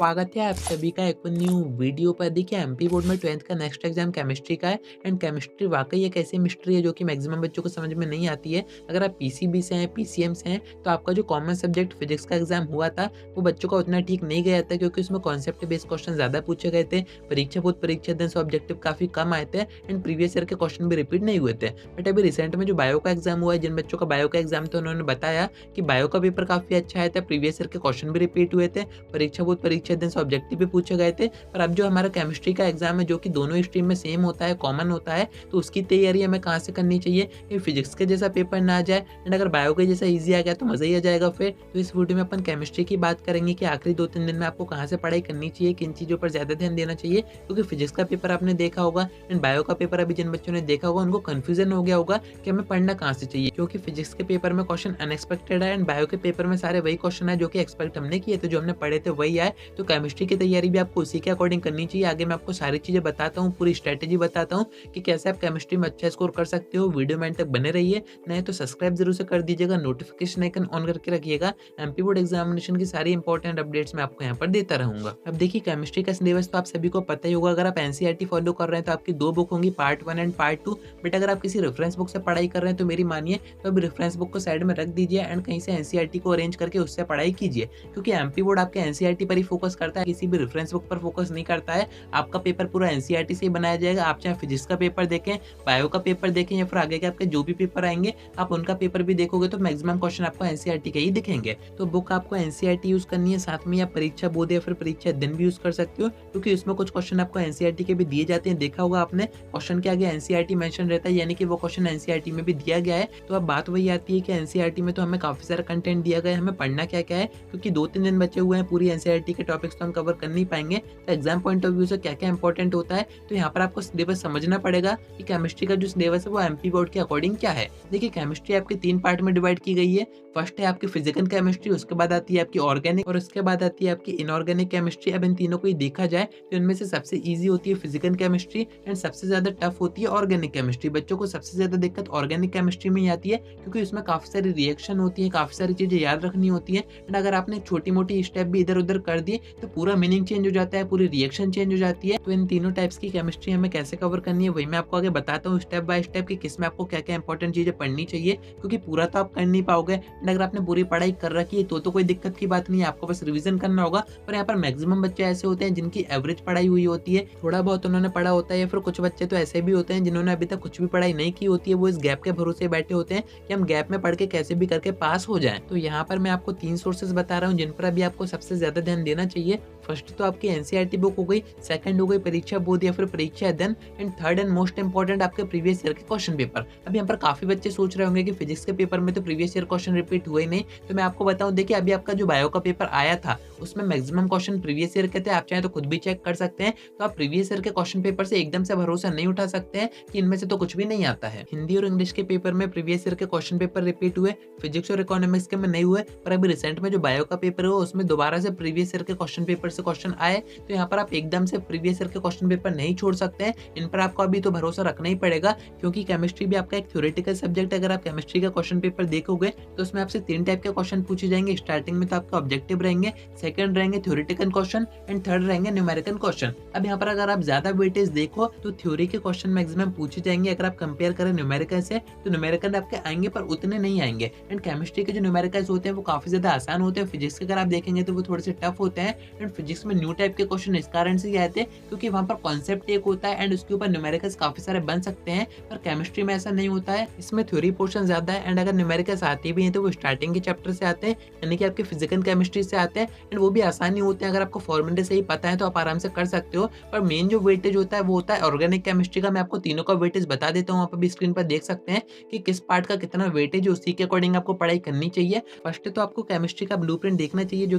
स्वागत है आप सभी का एक न्यू वीडियो पर। देखिए एमपी बोर्ड में 12th का नेक्स्ट एग्जाम केमिस्ट्री का है एंड केमिस्ट्री वाकई एक ऐसी मिस्ट्री है जो कि मैक्सिमम बच्चों को समझ में नहीं आती है। अगर आप पीसीबी से हैं, पीसीएम से हैं, तो आपका जो कॉमन सब्जेक्ट फिजिक्स का एग्जाम हुआ था वो बच्चों का उतना ठीक नहीं गया था, क्योंकि उसमें कॉन्सेप्ट बेस्ड क्वेश्चन ज़्यादा पूछे गए थे। परीक्षा बहुत परीक्षा दिन से ऑब्जेक्टिव काफ़ी कम आए थे एंड प्रीवियस ईयर के क्वेश्चन भी रिपीट नहीं हुए थे। बट अभी रिसेंट में जो बायो का एग्जाम हुआ है, जिन बच्चों का बायो का एग्जाम था उन्होंने बताया कि बायो का पेपर काफ़ी अच्छा आया था, प्रीवियस ईयर के क्वेश्चन भी रिपीट हुए थे, परीक्षा बहुत परीक्षा दिन से ऑब्जेक्टिव भी पूछे गए थे। पर अब जो हमारा केमिस्ट्री का एग्जाम है, जो कि दोनों स्ट्रीम में सेम होता है, कॉमन होता है, तो उसकी तैयारी हमें कहाँ से करनी चाहिए कि फिजिक्स के जैसा पेपर ना आ जाए एंड अगर बायो के जैसा ईजी आ गया तो मज़ा ही आ जाएगा फिर। तो इस वीडियो में अपन केमिस्ट्री की बात करेंगे कि आखिरी 2-3 दिन में आपको कहाँ से पढ़ाई करनी चाहिए, किन चीज़ों पर ज़्यादा ध्यान देना चाहिए, क्योंकि फिजिक्स का पेपर आपने देखा होगा एंड बायो का पेपर अभी जिन बच्चों ने देखा होगा उनको कन्फ्यूजन हो गया होगा कि हमें पढ़ना कहाँ से चाहिए, क्योंकि फिजिक्स के पेपर में क्वेश्चन अनएक्सपेक्टेड है एंड बायो के पेपर में सारे वही क्वेश्चन है जो कि एक्सपेक्ट हमने किए थे, जो हमने पढ़े थे वही आए। तो केमिस्ट्री की तैयारी भी आपको उसी के अकॉर्डिंग करनी चाहिए। आगे मैं आपको सारी चीज़ें बताता हूँ, पूरी स्ट्रैटेजी बताता हूँ कि कैसे आप केमिस्ट्री में अच्छा स्कोर कर सकते हो। वीडियो में एंड तक बने रहिए, नहीं तो सब्सक्राइब जरूर से कर दीजिएगा, नोटिफिकेशन आइकन ऑन करके रखिएगा। एमपी बोर्ड एग्जामिनेशन की सारी इंपॉर्टेंट अपडेट्स मैं आपको यहाँ पर देता रहूंगा। अब देखिए केमिस्ट्री का सिलेबस तो आप सभी को पता ही होगा। अगर आप एनसीईआरटी फॉलो कर रहे हैं तो आपकी 2 बुक होंगी, पार्ट 1 एंड पार्ट 2। बट अगर आप किसी रेफरेंस बुक से पढ़ाई कर रहे हैं तो मेरी मानिए, तो अभी रेफरेंस बुक को साइड में रख दीजिए एंड कहीं से एनसीईआरटी को अरेंज करके उससे पढ़ाई कीजिए, क्योंकि एमपी बोर्ड आपके एनसीईआरटी पर ही फोकस करता है, किसी भी रेफरेंस बुक पर फोकस नहीं करता है। आपका पेपर पूरा एनसीईआरटी से ही बनाया जाएगा। आप चाहे फिजिक्स का पेपर देखें, बायो का पेपर देखें या फिर आगे के आपके जो भी पेपर आएंगे आप उनका पेपर भी देखोगे तो मैक्सिमम क्वेश्चन आपको एनसीईआरटी के ही दिखेंगे। तो बुक आपको एनसीईआरटी यूज करनी है, साथ में आप परीक्षा बोर्ड या फिर परीक्षा दिन भी यूज कर सकते हो, क्योंकि उसमें कुछ क्वेश्चन आपको एनसीईआरटी के भी दिए जाते हैं। देखा होगा आपने, क्वेश्चन के आगे एनसीईआरटी मेंशन रहता है, यानी कि वो क्वेश्चन एनसीईआरटी में भी दिया गया है। तो अब बात वही आती है कि एनसीईआरटी में तो हमें काफी सारा कंटेंट दिया गया है, हमें पढ़ना क्या क्या है, क्योंकि 2-3 दिन बचे हुए हैं, पूरी एनसीईआरटी के टॉपिक्स तो हम कवर कर नहीं पाएंगे। तो एग्जाम पॉइंट ऑफ व्यू से क्या क्या इंपॉर्टेंट होता है, तो यहाँ पर आपको सिलेबस समझना पड़ेगा कि केमिस्ट्री का जो सिलेबस है वो एमपी बोर्ड के अकॉर्डिंग क्या है। देखिए केमिस्ट्री आपकी 3 पार्ट में डिवाइड की गई है। फर्स्ट है आपकी फिजिकल केमिस्ट्री, उसके बाद आती है आपकी ऑर्गेनिक और उसके बाद आती है आपकी इनऑर्गेनिक केमिस्ट्री। अब इन तीनों को ही देखा जाए तो इनमें से सबसे ईजी होती है फिजिकल केमिस्ट्री एंड सबसे ज्यादा टफ होती है ऑर्गेनिक केमिस्ट्री। बच्चों को सबसे ज्यादा दिक्कत ऑर्गेनिक केमिस्ट्री में ही आती है, क्योंकि उसमें काफी सारी रिएक्शन होती है, काफी सारी चीजें याद रखनी होती है एंड अगर आपने छोटी मोटी स्टेप भी इधर उधर कर दिए तो पूरा मीनिंग चेंज हो जाता है, पूरी रिएक्शन चेंज हो जाती है। तो इन तीनों टाइप्स की केमिस्ट्री हमें कैसे कवर करनी है वही मैं आपको आगे बताता हूँ स्टेप बाय स्टेप कि किसमें आपको क्या क्या इंपॉर्टेंट चीजें पढ़नी चाहिए, क्योंकि पूरा तो आप कर नहीं पाओगे एंड अगर आपने पूरी पढ़ाई कर रखी है तो कोई दिक्कत की बात नहीं है, आपको बस रिवीजन करना होगा। पर यहाँ पर मैक्सिमम बच्चे ऐसे होते हैं जिनकी एवरेज पढ़ाई हुई होती है, थोड़ा बहुत उन्होंने पढ़ा होता है, या फिर कुछ बच्चे तो ऐसे भी होते हैं जिन्होंने अभी तक कुछ भी पढ़ाई नहीं की होती है, वो इस गैप के भरोसे बैठे होते हैं कि हम गैप में पढ़ के कैसे भी करके पास हो जाएं। तो यहाँ पर मैं आपको 3 सोर्सेज बता रहा हूँ जिन पर अभी आपको सबसे ज्यादा ध्यान देना चाहिए। फर्स्ट तो आपकी एनसीईआरटी बुक हो गई, सेकंड हो गई परीक्षा बोर्ड या फिर परीक्षा दिन and third and most important आपके प्रीवियस ईयर के क्वेश्चन पेपर। अभी यहाँ पर काफी बच्चे सोच रहे होंगे कि फिजिक्स के पेपर में तो प्रीवियस ईयर क्वेश्चन रिपीट हुए नहीं, तो मैं आपको बताऊं, देखिए अभी आपका जो बायो का पेपर आया था उसमें मैक्सिमम क्वेश्चन प्रीवियस ईयर के थे। आप चाहे तो खुद भी चेक कर सकते हैं। तो आप प्रीवियस ईयर के क्वेश्चन पेपर से एकदम से भरोसा नहीं उठा सकते हैं कि इनमें से तो कुछ भी नहीं आता है। हिंदी और इंग्लिश के पेपर में प्रीवियस ईयर के क्वेश्चन पेपर रिपीट हुए, फिजिक्स और इकोनॉमिक्स के में नहीं हुए, पर अभी रिसेंट में जो बायो का पेपर है उसमें दोबारा से प्रीवियस ईयर के क्वेश्चन पेपर से क्वेश्चन आए। तो यहाँ पर आप एकदम से प्रीवियस ईयर के क्वेश्चन पेपर नहीं छोड़ सकते हैं, इन पर आपको अभी तो भरोसा रखना ही पड़ेगा, क्योंकि केमिस्ट्री भी आपका एक थ्योरेटिकल सब्जेक्ट है। अगर आप केमिस्ट्री का क्वेश्चन पेपर देखोगे तो उसमें आपसे 3 टाइप के क्वेश्चन पूछे जाएंगे। स्टार्टिंग में तो आपके ऑब्जेक्टिव रहेंगे, सेकंड रहेंगे थ्योरेटिकल क्वेश्चन एंड थर्ड रहेंगे न्यूमेरिकल क्वेश्चन। अब यहाँ पर अगर आप ज्यादा वेटेज देखो तो थ्योरी के क्वेश्चन मैक्सिमम पूछे जाएंगे। अगर आप कंपेयर करें न्यूमेरिकल से तो न्यूमेरिकल आपके आएंगे पर उतने नहीं आएंगे एंड केमिस्ट्री के जो न्यूमेरिकल्स होते हैं वो काफी ज्यादा आसान होते हैं। फिजिक्स के अगर आप देखेंगे तो वो थोड़े से टफ होते हैं एंड फिजिक्स में न्यू टाइप के क्वेश्चन इस कारण से आए थे क्योंकि वहाँ पर कॉन्सेप्ट एक होता है एंड उसके ऊपर न्यूमेरिकल्स काफी सारे बन सकते हैं, पर केमिस्ट्री में ऐसा नहीं होता है। इसमें थ्योरी पोर्शन ज्यादा है एंड अगर न्यूमेरिकल्स आते भी हैं तो वो स्टार्टिंग के चैप्टर से आते हैं, यानी कि आपके फिजिकल केमिस्ट्री से आते हैं एंड वो भी आसानी होते हैं। अगर आपको फॉर्मूले से ही पता है तो आप आराम से कर सकते हो, पर मेन जो वेटेज होता है वो होता है ऑर्गेनिक केमिस्ट्री का। मैं आपको तीनों का वेटेज बता देता हूँ, आप अभी स्क्रीन पर देख सकते हैं कि किस पार्ट का कितना वेटेज है, उसी के अकॉर्डिंग आपको पढ़ाई करनी चाहिए। फर्स्ट तो आपको केमिस्ट्री का ब्लूप्रिंट देखना चाहिए जो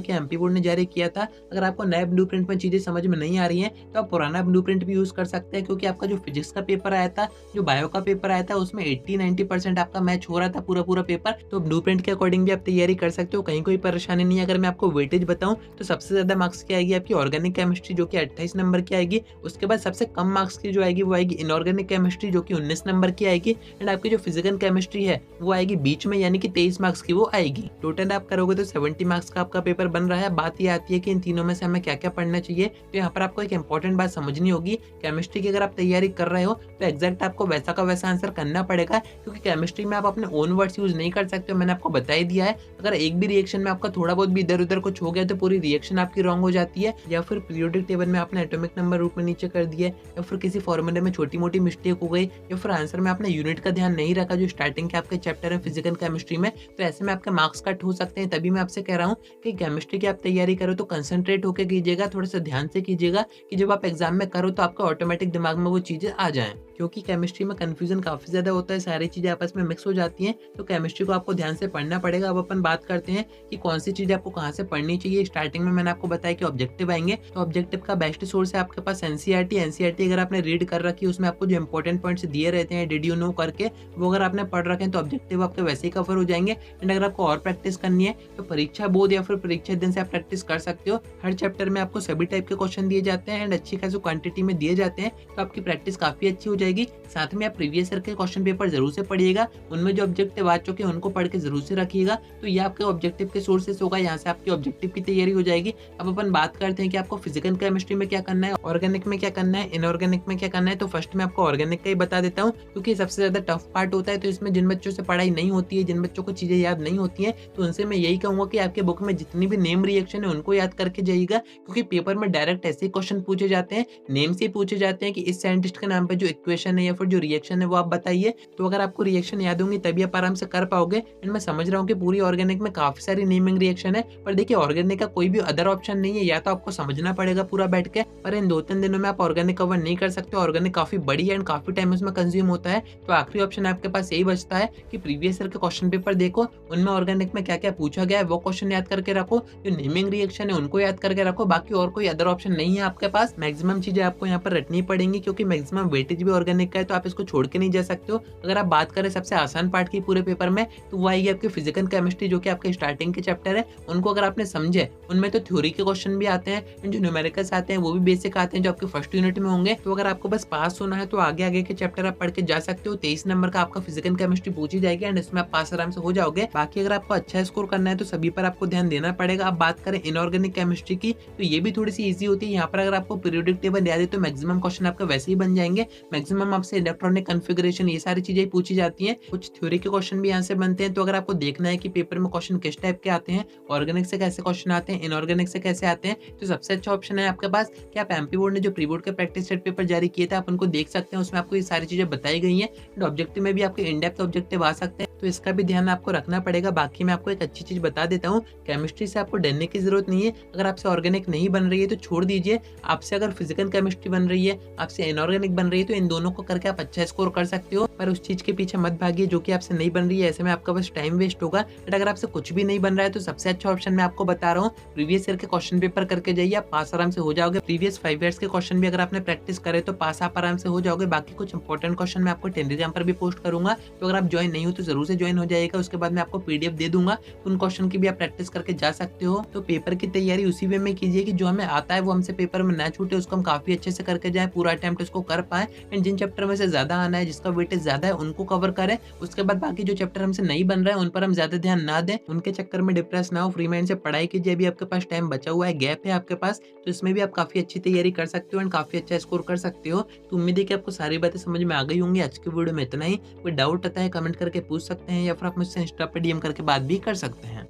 कि एमपी बोर्ड ने जारी किया था। अगर आपको नए ब्लूप्रिंट में चीजें समझ में नहीं आ रही हैं तो आप पुराना ब्लूप्रिंट भी यूज कर सकते हैं, क्योंकि आपका जो फिजिक्स का पेपर आया था, जो बायो का पेपर आया था, उसमें 80-90% आपका मैच हो रहा था पूरा पेपर। तो ब्लूप्रिंट के अकॉर्डिंग भी आप तैयारी कर सकते हो, कहीं कोई परेशानी नहीं है। अगर मैं आपको वेटेज बताऊं तो सबसे ज्यादा मार्क्स की आएगी आपकी ऑर्गेनिक केमिस्ट्री जो कि 28 नंबर की आएगी। उसके बाद सबसे कम मार्क्स की जो आएगी वो आएगी इनऑर्गेनिक केमिस्ट्री जो कि 19 नंबर की आएगी एंड आपकी जो फिजिकल केमिस्ट्री है वो आएगी बीच में, यानी कि 23 मार्क्स की वो आएगी। टोटल आप करोगे तो 70 मार्क्स का आपका पेपर बन रहा है। बात ये आती है कि इन तीनों में से हमें क्या-क्या पढ़ना चाहिए। तो यहाँ पर आपको एक इंपॉर्टेंट बात समझनी होगी, केमिस्ट्री की अगर आप तैयारी कर रहे हो तो एग्जैक्ट आपको वैसा का वैसा आंसर करना पड़ेगा, क्योंकि केमिस्ट्री में आप अपने ओन वर्ड्स यूज़ नहीं कर सकते हो, मैंने आपको बता ही दिया है। अगर एक भी रिएक्शन में आपका थोड़ा बहुत भी इधर-उधर कुछ हो गया तो पूरी रिएक्शन आपकी रॉन्ग हो जाती है, या फिर पीरियोडिक टेबल में आपने एटॉमिक नंबर ऊपर नीचे कर दिया, या फिर किसी फॉर्मूले में छोटी-मोटी मिस्टेक हो गई, या फिर आंसर में आपने यूनिट का ध्यान नहीं रखा जो स्टार्टिंग के आपके चैप्टर है फिजिकल केमिस्ट्री में, तो ऐसे में आपके मार्क्स कट हो सकते हैं। तभी मैं आपसे कह रहा हूँ कि केमिस्ट्री की आप तैयारी करो तो कंसंट्रेट होकर कीजिएगा, थोड़ा-सा ध्यान से कीजिएगा कि जब आप एग्जाम में करो तो आपको ऑटोमेटिक दिमाग में वो चीज़ें आ जाएँ। क्योंकि केमिस्ट्री में कन्फ्यूजन काफ़ी ज़्यादा होता है, सारी चीज़ें आपस में मिक्स हो जाती हैं, तो केमिस्ट्री को आपको ध्यान से पढ़ना पड़ेगा। अब अपन बात करते हैं कि कौन सी चीज़ें आपको कहाँ से पढ़नी चाहिए। स्टार्टिंग में मैंने आपको बताया कि ऑब्जेक्टिव आएँगे, तो ऑब्जेक्टिव का बेस्ट सोर्स है आपके पास एनसीईआरटी। एनसीईआरटी अगर आपने रीड कर रखी है, उसमें आपको जो इंपॉर्टेंट पॉइंट्स दिए रहते हैं डिड यू नो करके, वो अगर आपने पढ़ रखे हैं तो ऑब्जेक्टिव आपके वैसे ही कवर हो जाएँगे। एंड अगर आपको और प्रैक्टिस करनी है तो परीक्षा बोर्ड या फिर परीक्षा दिन से आप प्रैक्टिस कर सकते हो। हर चैप्टर में आपको सभी टाइप के क्वेश्चन दिए जाते हैं एंड अच्छी खासी क्वांटिटी में दिए जाते हैं, तो आपकी प्रैक्टिस काफ़ी अच्छी हो जाएगी। साथ में आप प्रीवियस ईयर के क्वेश्चन पेपर जरूर से पढ़िएगा, उनमें जो ऑब्जेक्टिव आ चुके हैं उनको पढ़ के जरूर से रखिएगा। तो ये आपके ऑब्जेक्टिव के सोर्सेस होगा, यहाँ से आपकी ऑब्जेक्टिव की तैयारी हो जाएगी। अब अपन बात करते हैं कि आपको फिजिकल केमिस्ट्री में क्या करना है, ऑर्गेनिक में क्या करना है, इनऑर्गेनिक में क्या करना है। तो फर्स्ट में आपको ऑर्गेनिक का ही बता देता हूँ, क्योंकि सबसे ज्यादा टफ पार्ट होता है। तो इसमें जिन बच्चों से पढ़ाई नहीं होती है, जिन बच्चों को चीजें याद नहीं होती है, तो उनसे मैं यही कहूंगा कि आपके बुक में जितनी भी नेम रिएक्शन है उनको याद करके जाइएगा, क्योंकि पेपर में डायरेक्ट ऐसे क्वेश्चन पूछे जाते हैं, नेम से पूछे जाते हैं कि इस साइंटिस्ट के नाम पे जो इक्वेशन है या फिर जो रिएक्शन है वो आप बताइए। तो अगर आपको रिएक्शन याद होंगी तभी आप आराम से कर पाओगे। एंड मैं समझ रहा हूँ कि पूरी ऑर्गेनिक में काफी सारी नेमिंग रिएक्शन है, पर देखिए ऑर्गेनिक का कोई भी अदर ऑप्शन नहीं है, या तो आपको समझना पड़ेगा पूरा बैठ के, पर इन 2-3 दिनों में आप ऑर्गेनिक कवर नहीं कर सकते। ऑर्गेनिक काफी बड़ी है एंड काफी टाइम उसमें कंज्यूम होता है, तो आखिरी ऑप्शन आपके पास यही बचता है कि प्रीवियस ईयर के क्वेश्चन पेपर देखो, उनमें ऑर्गेनिक में क्या क्या पूछा गया है वो क्वेश्चन याद करके रखो, जो नेमिंग रिएक्शन है उनको याद करके रखो। बाकी और कोई अदर ऑप्शन नहीं है आपके पास। मैक्सिमम चीजें आपको यहाँ पर रटनी पड़ेंगी, क्योंकि मैक्सिमम वेटेज भी ऑर्गेनिक का है, तो आप इसको छोड़ के नहीं जा सकते हो। अगर आप बात करें सबसे आसान पार्ट की पूरे पेपर में, तो वो आएगी आपकी फिजिकल केमिस्ट्री, जो कि आपके स्टार्टिंग के चैप्टर है। उनको अगर आपने समझे, उनमें तो थ्योरी के क्वेश्चन भी आते हैं एंड जो न्यूमेरिकल्स आते हैं वो भी बेसिक आते हैं, जो आपके फर्स्ट यूनिट में होंगे। तो अगर आपको बस पास होना है तो आगे आगे के चैप्टर आप पढ़ के जा सकते हो। 23 नंबर का आपका फिजिकल केमिस्ट्री पूछी जाएगी एंड इसमें आप पास आराम से हो जाओगे। बाकी अगर आपको अच्छा स्कोर करना है तो सभी पर आपको ध्यान देना पड़ेगा। अब बात करें इनऑर्गेनिक केमिस्ट्री की, तो ये भी थोड़ी सी ईजी होती है। यहाँ पर अगर आपको पीरियोडिक टेबल याद है तो मैक्सिमम क्वेश्चन आपके वैसे ही बन जाएंगे। मैक्सिमम आपसे इलेक्ट्रॉनिक कॉन्फ़िगरेशन ये सारी चीजें पूछी जाती हैं। कुछ थ्योरी के क्वेश्चन भी यहाँ से बनते हैं। तो अगर आपको देखना है कि पेपर में क्वेश्चन किस टाइप के आते हैं, ऑर्गेनिक से कैसे क्वेश्चन आते हैं, इनऑर्गेनिक से कैसे आते हैं, तो सबसे अच्छा ऑप्शन है आपके पास कि आप एमपी बोर्ड ने जो प्री बोर्ड के प्रैक्टिस सेट पेपर जारी किए थे आप उनको देख सकते हैं। उसमें आपको ये सारी चीजें बताई गई हैं। एंड ऑब्जेक्टिव में भी आपके इन डेप्थ ऑब्जेक्टिव आ सकते हैं, तो इसका भी ध्यान आपको रखना पड़ेगा। बाकी मैं आपको एक अच्छी चीज बता देता हूँ, केमिस्ट्री से आपको डरने की जरूरत नहीं है। अगर आपसे ऑर्गेनिक नहीं बन रही है तो छोड़ दीजिए। आपसे अगर फिजिकल केमिस्ट्री बन रही है, आपसे इनऑर्गेनिक बन रही है, तो इन दोनों को करके आप अच्छा स्कोर कर सकते हो। पर उस चीज के पीछे मत भागिए जो कि आपसे नहीं बन रही है, ऐसे में आपका बस टाइम वेस्ट होगा। बट अगर आपसे कुछ भी नहीं बन रहा है तो सबसे अच्छा ऑप्शन मैं आपको बता रहा हूँ, प्रीवियस ईयर के क्वेश्चन पेपर करके जाइए, आप पास आराम से हो जाओगे। प्रीवियस 5 ईयर्स के क्वेश्चन भी अगर आपने प्रैक्टिस करे तो पास आप आराम से हो जाओगे। बाकी कुछ इंपॉर्टेंट क्वेश्चन मैं आपको टेलीग्राम पर भी पोस्ट करूंगा, तो अगर आप ज्वाइन नहीं हो तो जरूर से ज्वाइन हो जाएगा। उसके बाद मैं आपको पीडीएफ दे दूंगा, उन क्वेश्चन की भी आप प्रैक्टिस करके जा सकते हो। तो पेपर की तैयारी उसी वे में कीजिए कि जो हमें आता है वो हमसे पेपर में ना छूटे, उसको हम काफी अच्छे से करके जाए, पूरा अटेम्प्ट उसको कर पाए। एंड जिन चैप्टर में से ज्यादा आना है, जिसका वेटेज ज्यादा है, उनको कवर करें। उसके बाद बाकी जो चैप्टर हमसे नहीं बन रहा है उन पर हम ज्यादा ध्यान ना दें, उनके चक्कर में डिप्रेस ना हो। फ्री माइंड से पढ़ाई कीजिए, अभी आपके पास टाइम बचा हुआ है, गैप है आपके पास, तो इसमें भी आप काफी अच्छी तैयारी कर सकते हो एंड काफी अच्छा स्कोर कर सकते हो। तो उम्मीद है कि आपको सारी बातें समझ में आ गई होंगी। आज की वीडियो में इतना ही। कोई डाउट आता है कमेंट करके पूछ सकते हैं, या फिर आप मुझसे इंस्टा पे डीएम करके बात भी कर सकते हैं।